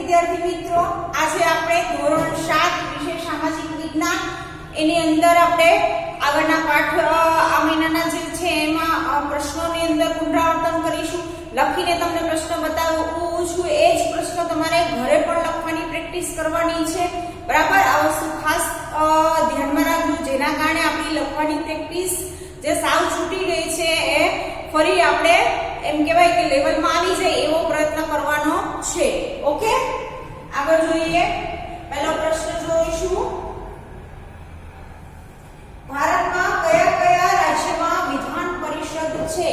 વિદ્યાર્થી મિત્રો, આજે આપણે ધોરણ 7 વિષય સામાજિક વિજ્ઞાન એની અંદર આપણે આગળના પાઠ આ મહિનાના જે છે એમાં પ્રશ્નોની અંદર પુનરાવર્તન કરીશું. લખીને તમને પ્રશ્ન બતાવું છું. એ જ પ્રશ્નો તમારે ઘરે પણ લખવાની પ્રેક્ટિસ કરવાની છે. બરાબર, આ વસ્તુ ખાસ ધ્યાનમાં રાખજો, જેના કારણે આપણી લખવાની પ્રેક્ટિસ જે સાવ છૂટી ગઈ છે એ ફરી આપણે એમ કહેવાય કે લેવલમાં આવી જાય એવો પ્રયત્ન કરવાનો છે. ઓકે, આગળ જોઈએ. પહેલો પ્રશ્ન જોઈશું. ભારતમાં કયા કયા રાજ્યમાં વિધાન પરિષદ છે?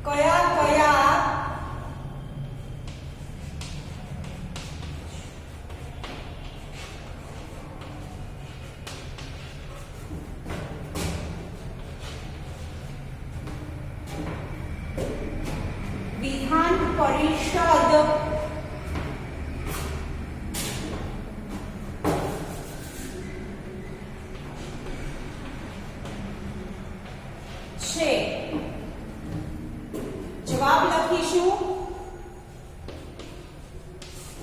કયા કયા વિધાન પરિષદ છે? જવાબ લખીશું.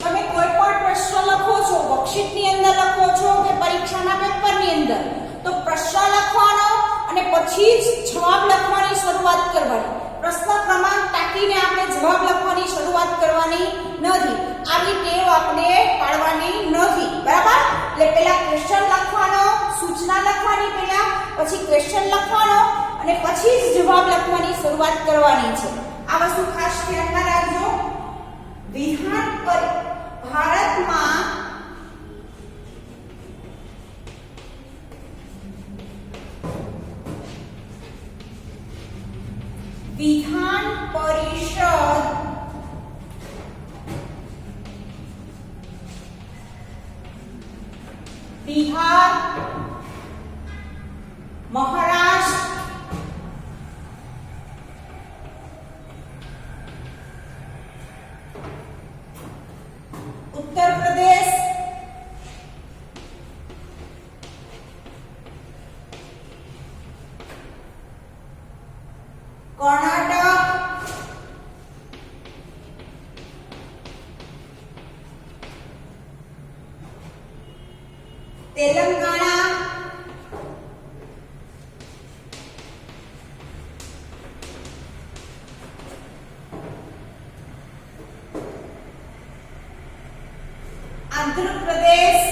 તમે કોઈ પણ પ્રશ્ન લખો છો, વર્કશીટની અંદર લખો છો કે પરીક્ષાના પેપરની અંદર, તો પ્રશ્ન લખવાનો અને પછી જ જવાબ લખવાની શરૂઆત કરવાની. પ્રશ્ન ક્રમાંક ટાંકીને આપણે જવાબ લખવાની શરૂઆત કરવાની નથી. આવી ટેવ આપણે પાડવાની નથી. બરાબર, એટલે પહેલા ક્વેશ્ચન લખવાનો, સૂચના લખવાની પહેલા, પછી ક્વેશ્ચન લખવાનો અને પછી જ જવાબ લખવાની શરૂઆત કરવાની છે. આ વસ્તુ ખાસ ધ્યાનમાં રાખજો. વિધાન પર ભારતમાં વિધાન પરિષદ બિહાર, મહારાષ્ટ્ર, ઉત્તર પ્રદેશ, કર્ણાટક, તેલંગાણા, આંધ્ર પ્રદેશ,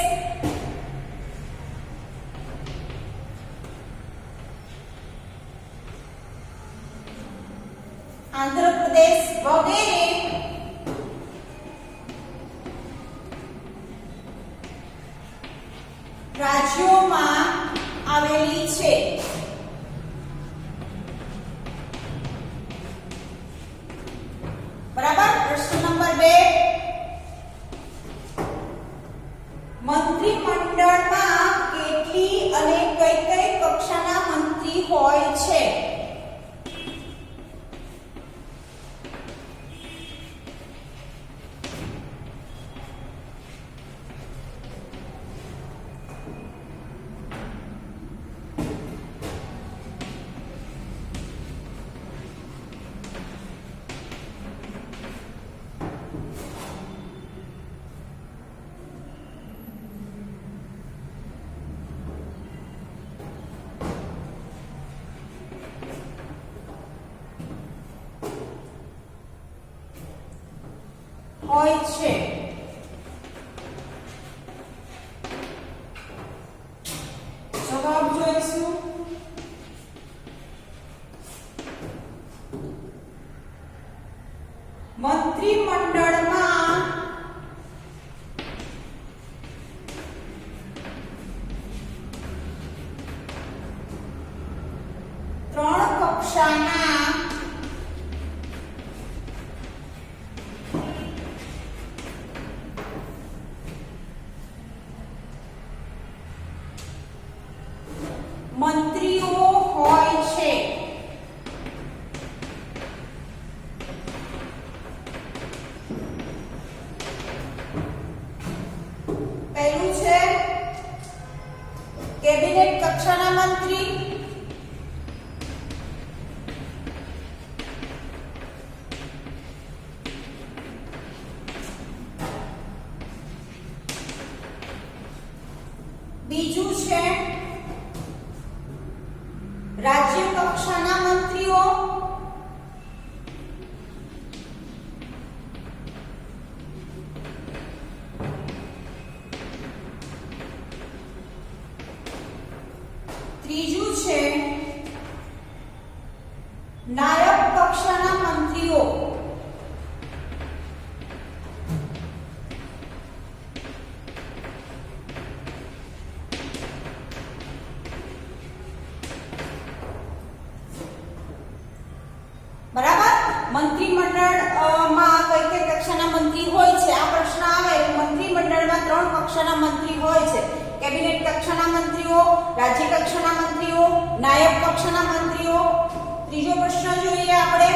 વગેરે રાજ્યોમાં આવેલી છે. બરાબર. પ્રશ્ન નંબર 2, મંત્રીમંડળમાં કેટલી અને કઈ કઈ કક્ષાના મંત્રી હોય છે? હોય છે. જવાબ જોઈશું. મંત્રીમંડળમાં ત્રણ કક્ષાના મંત્રીઓ હોય છે. કક્ષાના મંત્રી, બીજું છે રાજ્ય કક્ષાના મંત્રીઓ, ત્રીજું છે નાયબ કક્ષાના મંત્રીઓ, બરાબર. મંત્રીમંડળમાં કઈ કઈ કક્ષાના મંત્રી હોય છે આ પ્રશ્ન આવે તો મંત્રીમંડળમાં 3 કક્ષાના મંત્રી હોય છે. કેબિનેટ કક્ષાના મંત્રીઓ, રાજ્ય કક્ષાના મંત્રીઓ, નાયબ કક્ષાના મંત્રીઓ. ત્રીજો પ્રશ્ન જોઈએ આપણે.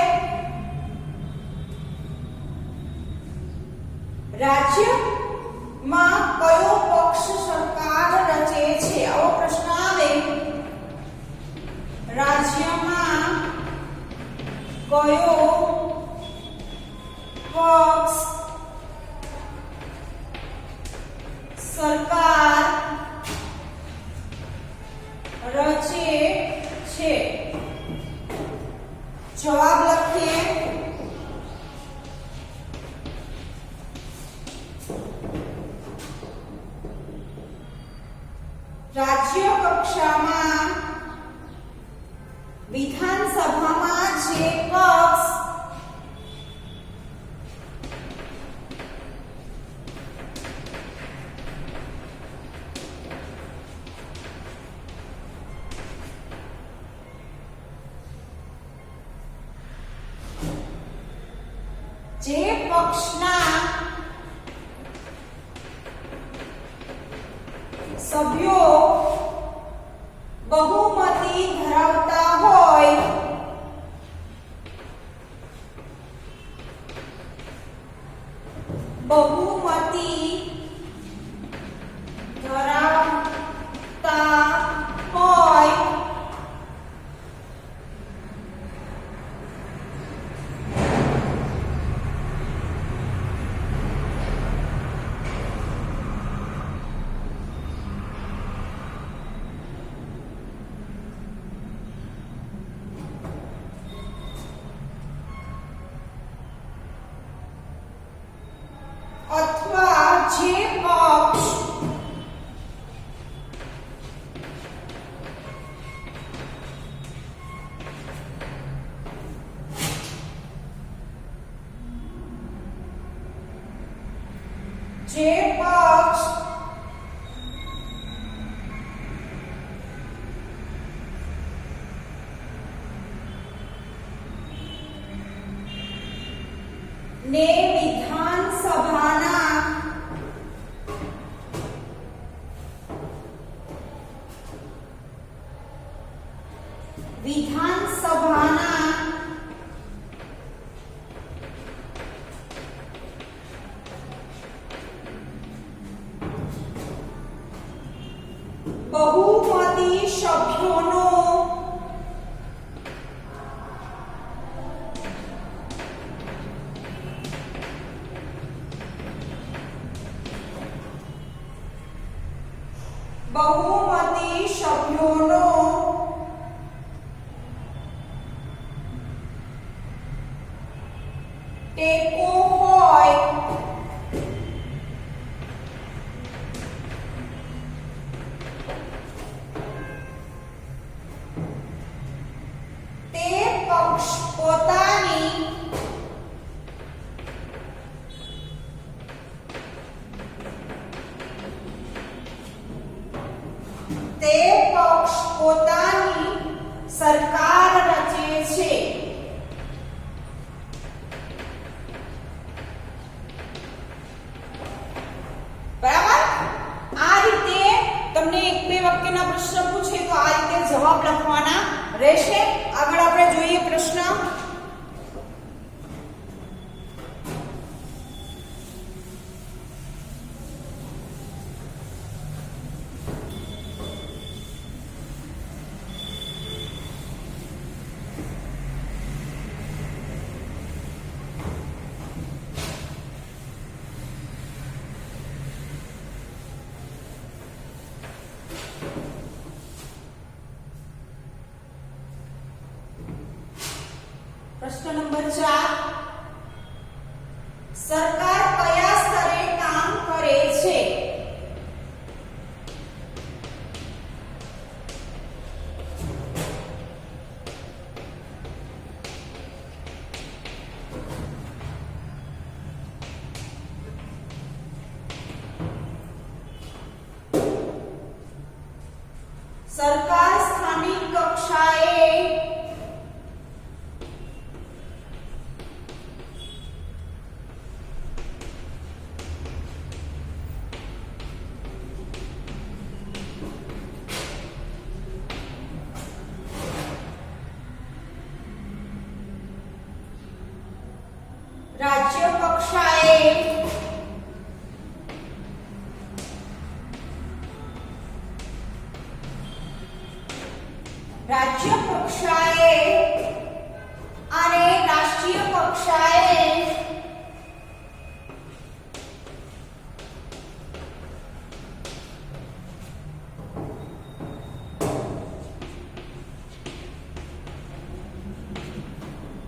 રાજ્યમાં કયો પક્ષ સરકાર રચે છે આવો પ્રશ્ન આવે. રાજ્યમાં કયો પક્ષ સરકાર રચે છે? જવાબ લખીએ. રાજ્ય કક્ષામાં વિધાનસભામાં જે પક્ષ પક્ષના સભ્યો બહુમતી ધરાવતા હોય અથવા જે પક્ષ ને વિધાનસભાના બહુમતી સભ્યોનો ટેકો હોય તે પક્ષ પોતાની સરકાર રચે છે. બરાબર. આ રીતે તમને એક બે વાક્યના પ્રશ્ન પૂછે તો આ રીતે જવાબ લખવાના રહેશે. આગળ આપણે જોઈએ પ્રશ્ન. નંબર 4 સરકાર કયા સ્તરે કામ કરે છે? સરકાર સ્થાનિક કક્ષાએ રાજ્ય કક્ષાએ રાજ્ય કક્ષાએ અને રાષ્ટ્રીય કક્ષાએ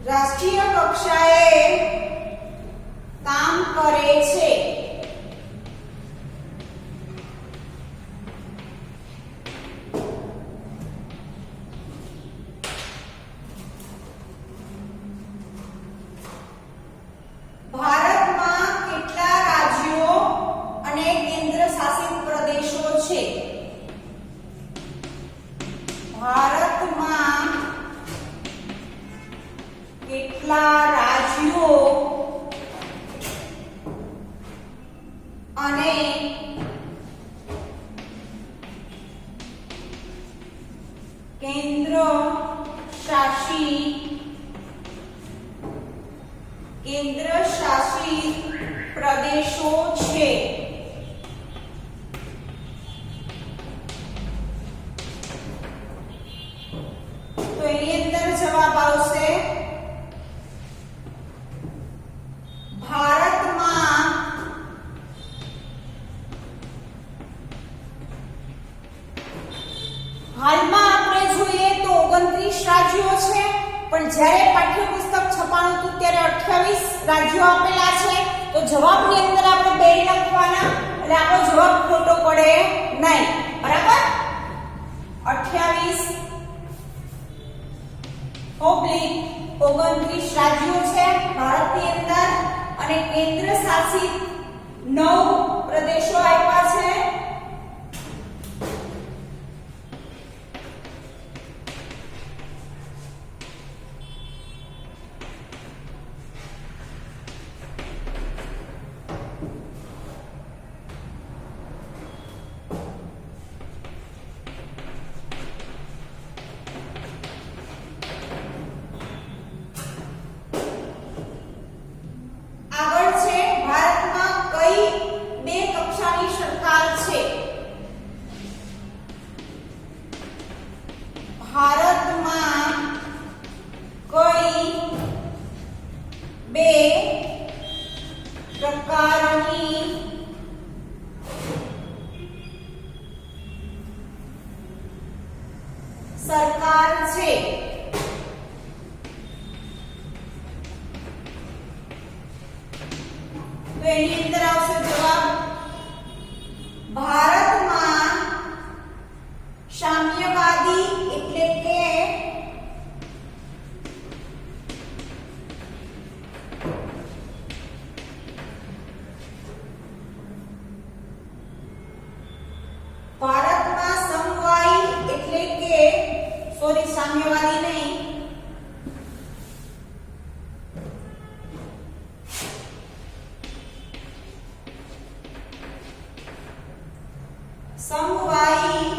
રાષ્ટ્રીય કક્ષાએ કામ કરે છે. ભારતમાં કેટલા રાજ્યો અને કેન્દ્ર શાસિત પ્રદેશો છે? ભારતમાં કેટલા રાજ્યો અને કેન્દ્ર શાસિત પ્રદેશો છે? તો એની અંદર જવાબ આવશે ભારતમાં હાલમાં આપણે જોઈએ તો 29 રાજ્યો છે, પણ જ્યારે પાઠ્યપુસ્તક છપાણું હતું ત્યારે 28 રાજ્યો આપેલા છે. તો જવાબની અંદર આપણે 2 લખવાના એટલે આપણો જવાબ ખોટો પડે નહીં. બરાબર? 28 ઓબ્લિક 29 રાજ્યો છે ભારતની અંદર અને કેન્દ્ર શાસિત 9 પ્રદેશો આપ્યા છે. આગળ છે ભારતમાં કઈ 2 કક્ષાની સરકાર છે? ભારતમાં કઈ 2 પ્રકારની સરકાર છે? તો એની અંદર આવશે જવાબ ભારતમાં સામ્યવાદી એટલે કે ભારતમાં સમવાયી એટલે કે સામ્યવાદી નહીં સમવાયી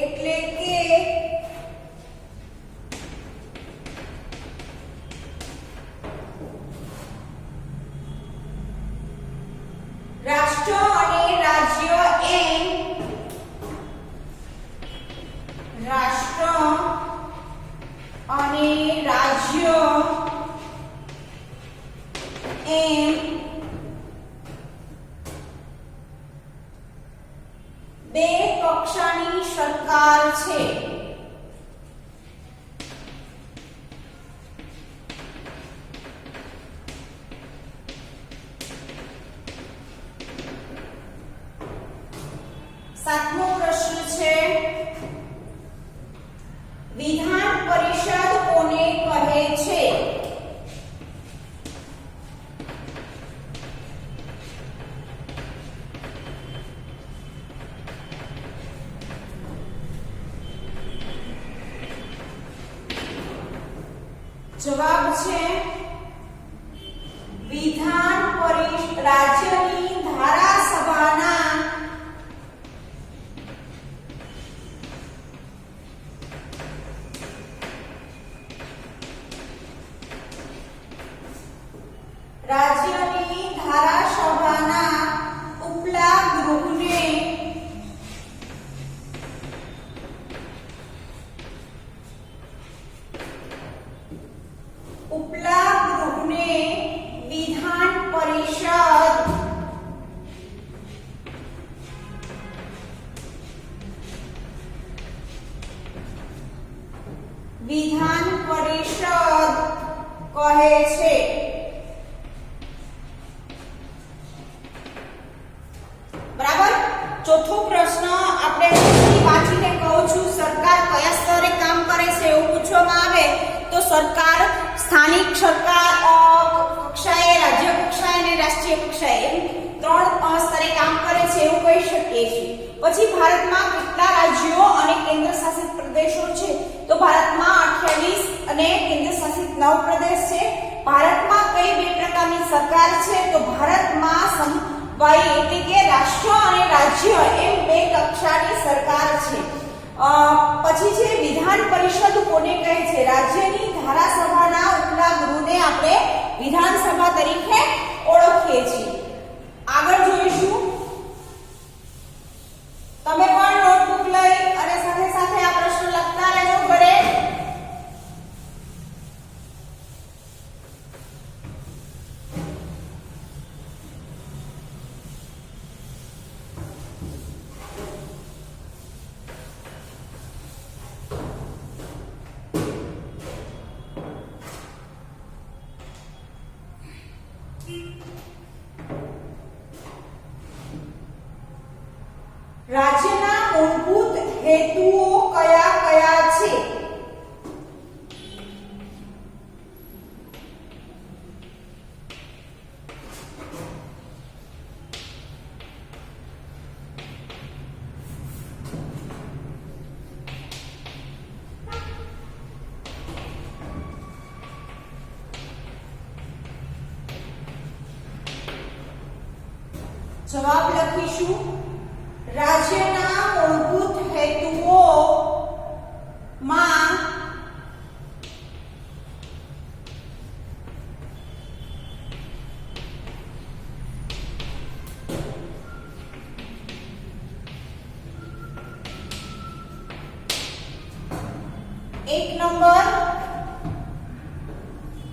એટલે કે રાષ્ટ્ર અને રાજ્ય એમ રાષ્ટ્ર અને રાજ્ય એમ બે કક્ષાની સરકાર છે સાતમો પ્રશ્ન છે વિધાન પરિષદ કોને કહે છે? જવાબ છે વિધાન પરિષદ રાજ્યની ધારાસભાના ઉપલા ગૃહને વિધાન પરિષદ કહે છે. બરાબર. ચોથો પ્રશ્ન આપણે વાંચીને કહું છું સરકાર કયા સ્તરે કામ કરે છે એવું પૂછવામાં આવે તો સરકાર સ્થાનિક સરકાર કક્ષાએ, રાજ્ય કક્ષાએ અને રાષ્ટ્રીય કક્ષાએ એમ ત્રણ સ્તરે કામ કરે છે એવું કહી શકીએ છીએ. પછી ભારતમાં કેટલા રાજ્યો અને કેન્દ્ર શાસિત પ્રદેશો છે તો ભારતમાં 28 અને કેન્દ્ર શાસિત 9 પ્રદેશ છે. ભારતમાં કઈ બે પ્રકારની સરકાર છે તો ભારતમાં સમવાયી એટલે કે રાષ્ટ્ર અને રાજ્ય એમ બે કક્ષાની સરકાર છે. પછી છે વિધાન પરિષદ કોને કહે છે? રાજ્યની ધારાસભાના ઉપલા ગૃહને આપણે વિધાનસભા તરીકે ઓળખીએ છીએ. આગળ જોઈશું. તમે પણ નોટબુક લઈ અને સાથે સાથે આ પ્રશ્ન લખતા રહેજો ઘરે. રાજ્યના મૂળભૂત હેતુઓ કયા કયા છે? જવાબ લખીશું. રાજ્યના મૂળભૂત હેતુઓમાં એક નંબર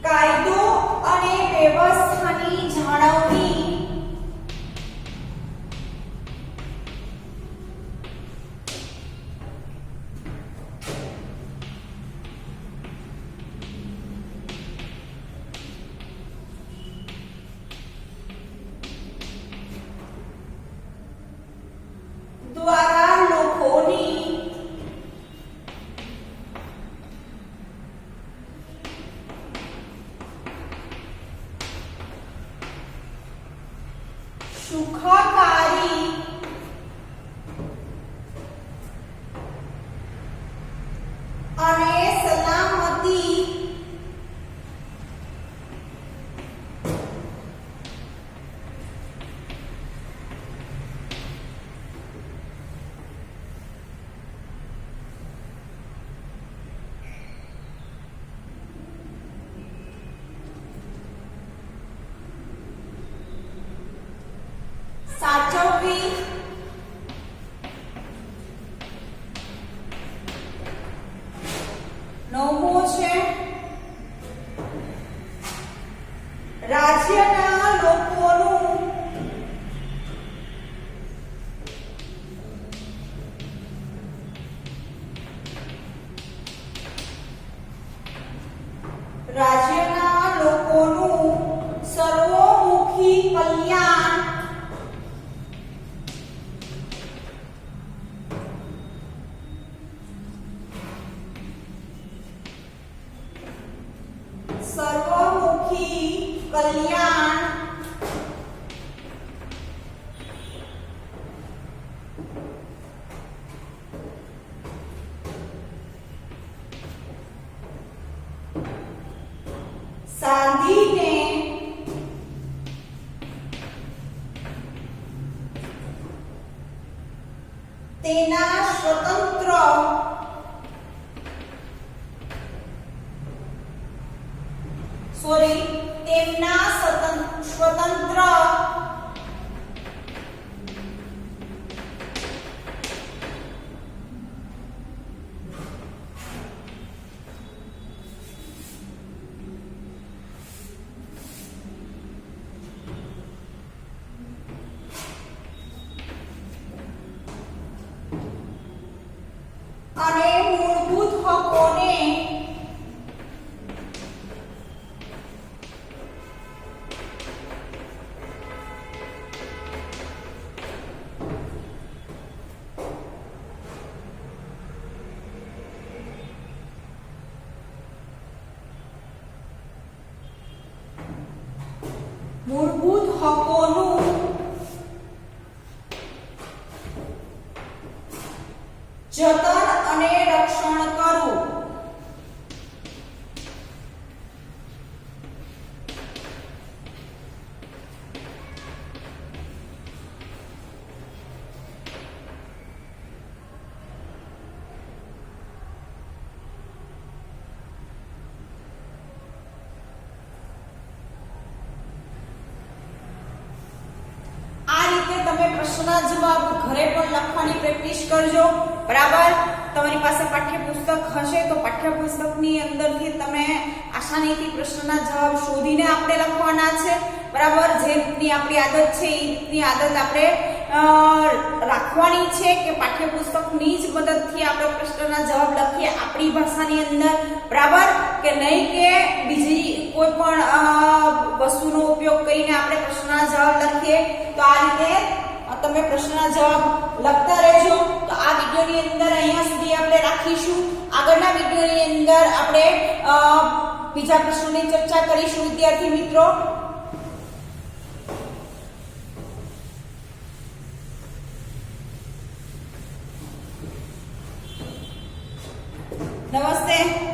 કાયદો અને વ્યવસ્થાની જાળવણી, દ્વારા લોકોની સુખાકારી અને સલામતી સાચવવી તેના સ્વતંત્ર તેમના સ્વતંત્ર અને મૂળભૂત હકોને મૂળભૂત હકોનું જતન અને રક્ષણ કરવું. તમે પ્રશ્નના જવાબ ઘરે પણ લખવાની પ્રેક્ટિસ કરજો. બરાબર, તમારી પાસે પાઠ્યપુસ્તક હશે તો પાઠ્યપુસ્તકની અંદરથી તમે આસાનીથી પ્રશ્નના જવાબ શોધીને આપણે લખવાના છે. બરાબર, જે રીતની આપણી આદત છે એ રીતની આદત આપણે રાખવાની છે કે પાઠ્યપુસ્તકની જ મદદથી આપણે પ્રશ્નના જવાબ લખીએ આપણી ભાષાની અંદર. બરાબર કે નહીં કે બીજી કોઈ પણ વસ્તુનો ઉપયોગ કરીને આપણે પ્રશ્નના જવાબ લખીએ. તો આ રીતે તમે પ્રશ્નના જવાબ લખતા રહેજો. તો આ વિડિયોની અંદર અહીંયા સુધી આપણે રાખીશું. આગળના વિડિયોની અંદર આપણે બીજા પ્રશ્નોની ચર્ચા કરીશું. વિદ્યાર્થી મિત્રો, નમસ્તે.